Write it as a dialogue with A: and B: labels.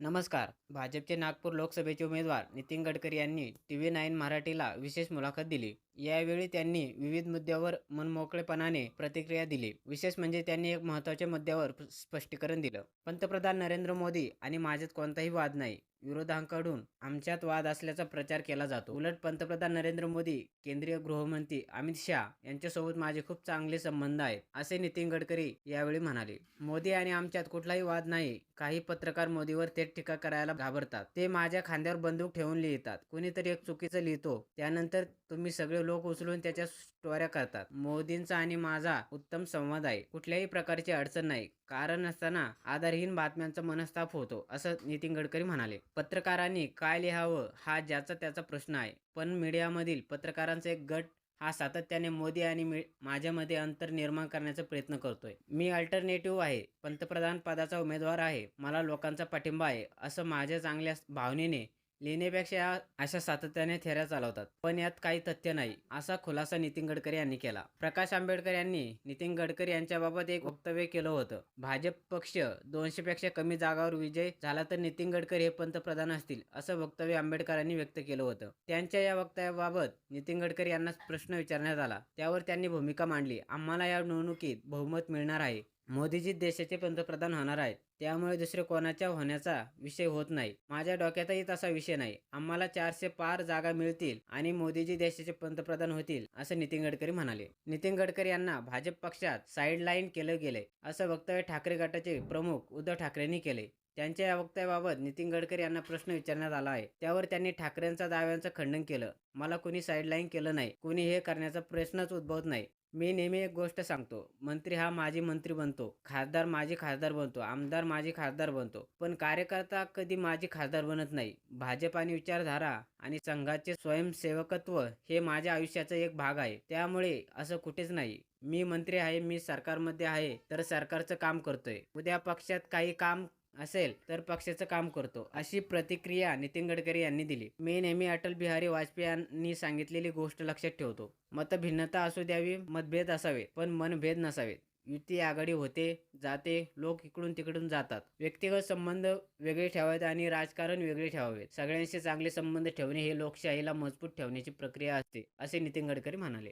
A: नमस्कार. भाजपचे नागपूर लोकसभेचे उमेदवार नितीन गडकरी यांनी TV9 मराठीला विशेष मुलाखत दिली. यावेळी त्यांनी विविध मुद्द्यावर मनमोकळेपणाने प्रतिक्रिया दिली. विशेष म्हणजे त्यांनी एक महत्त्वाच्या मुद्द्यावर स्पष्टीकरण दिलं. पंतप्रधान नरेंद्र मोदी आणि माझ्यात कोणताही वाद नाही. विरोधकांकडून आमच्यात वाद असल्याचा प्रचार केला जातो. उलट पंतप्रधान नरेंद्र मोदी, केंद्रीय गृहमंत्री अमित शहा यांच्यासोबत माझे खूप चांगले संबंध आहेत, असे नितीन गडकरी यावेळी म्हणाले. मोदी आणि आमच्यात कुठलाही वाद नाही. काही पत्रकार मोदीवर थेट टीका करायला घाबरतात. ते माझ्या खांद्यावर बंदूक ठेवून लिहितात. कुणीतरी एक चुकीचं लिहितो, त्यानंतर तुम्ही सगळे लोक उचलून त्याच्या स्टोऱ्या करतात. मोदींचा आणि माझा उत्तम संवाद आहे. कुठल्याही प्रकारची अडचण नाही. कारण नसताना आधारहीन बातम्यांचा मनस्ताप होतो, असं नितीन गडकरी म्हणाले. पत्रकारांनी काय लिहावं हा ज्याचा त्याचा प्रश्न आहे, पण मीडियामधील पत्रकारांचा एक गट हा सातत्याने मोदी आणि माझ्यामध्ये अंतर निर्माण करण्याचा प्रयत्न करतोय. मी अल्टरनेटिव्ह आहे, पंतप्रधान पदाचा उमेदवार आहे, मला लोकांचा पाठिंबा आहे, असं माझ्या चांगल्या भावनेने लिहिण्यापेक्षा अशा सातत्याने थेऱ्या चालवतात. पण यात काही तथ्य नाही, असा खुलासा नितीन गडकरी यांनी केला. प्रकाश आंबेडकर यांनी नितीन गडकरी यांच्याबाबत एक वक्तव्य केलं होतं. भाजप पक्ष 200 पेक्षा कमी जागांवर विजय झाला तर नितीन गडकरी हे पंतप्रधान असतील, असं वक्तव्य आंबेडकरांनी व्यक्त केलं होतं. त्यांच्या या वक्तव्याबाबत नितीन गडकरी यांना प्रश्न विचारण्यात आला. त्यावर त्यांनी भूमिका मांडली. आम्हाला या निवडणुकीत बहुमत मिळणार आहे. मोदीजी देशाचे पंतप्रधान होणार आहेत, त्यामुळे दुसरे कोणाच्या होण्याचा विषय होत नाही. माझ्या डोक्यातही तसा विषय नाही. आम्हाला 400 पार जागा मिळतील आणि मोदीजी देशाचे पंतप्रधान होतील, असं नितीन गडकरी म्हणाले. नितीन गडकरी यांना भाजप पक्षात साईडलाईन केलं गेलंय, असं वक्तव्य ठाकरे गटाचे प्रमुख उद्धव ठाकरेंनी केले. त्यांच्या या वक्तव्याबाबत नितीन गडकरी यांना प्रश्न विचारण्यात आला आहे. त्यावर त्यांनी ठाकरेंच्या दाव्यांचं खंडन केलं. मला कुणी साईडलाईन केलं नाही. कुणी हे करण्याचा प्रश्नच उद्भवत नाही. मी नेहमी एक गोष्ट सांगतो, मंत्री हा माजी मंत्री बनतो, खासदार माजी खासदार बनतो, आमदार माजी खासदार बनतो, पण कार्यकर्ता कधी माजी खासदार बनत नाही. भाजप आणि विचारधारा आणि संघाचे स्वयंसेवकत्व हे माझ्या आयुष्याचा एक भाग आहे. त्यामुळे असं कुठेच नाही. मी मंत्री आहे, मी सरकारमध्ये आहे तर सरकारचं काम करतोय. उद्या पक्षात काही काम असेल तर पक्षाचं काम करतो, अशी प्रतिक्रिया नितीन गडकरी यांनी दिली. मी नेहमी अटल बिहारी वाजपेयी यांनी सांगितलेली गोष्ट लक्षात ठेवतो. मतभिन्नता असू द्यावी, मतभेद असावे, पण मनभेद नसावेत. युती आघाडी होते जाते, लोक इकडून तिकडून जातात. व्यक्तिगत संबंध वेगळे ठेवावेत आणि राजकारण वेगळे ठेवावेत. सगळ्यांशी चांगले संबंध ठेवणे हे लोकशाहीला मजबूत ठेवण्याची प्रक्रिया असते, असे नितीन गडकरी म्हणाले.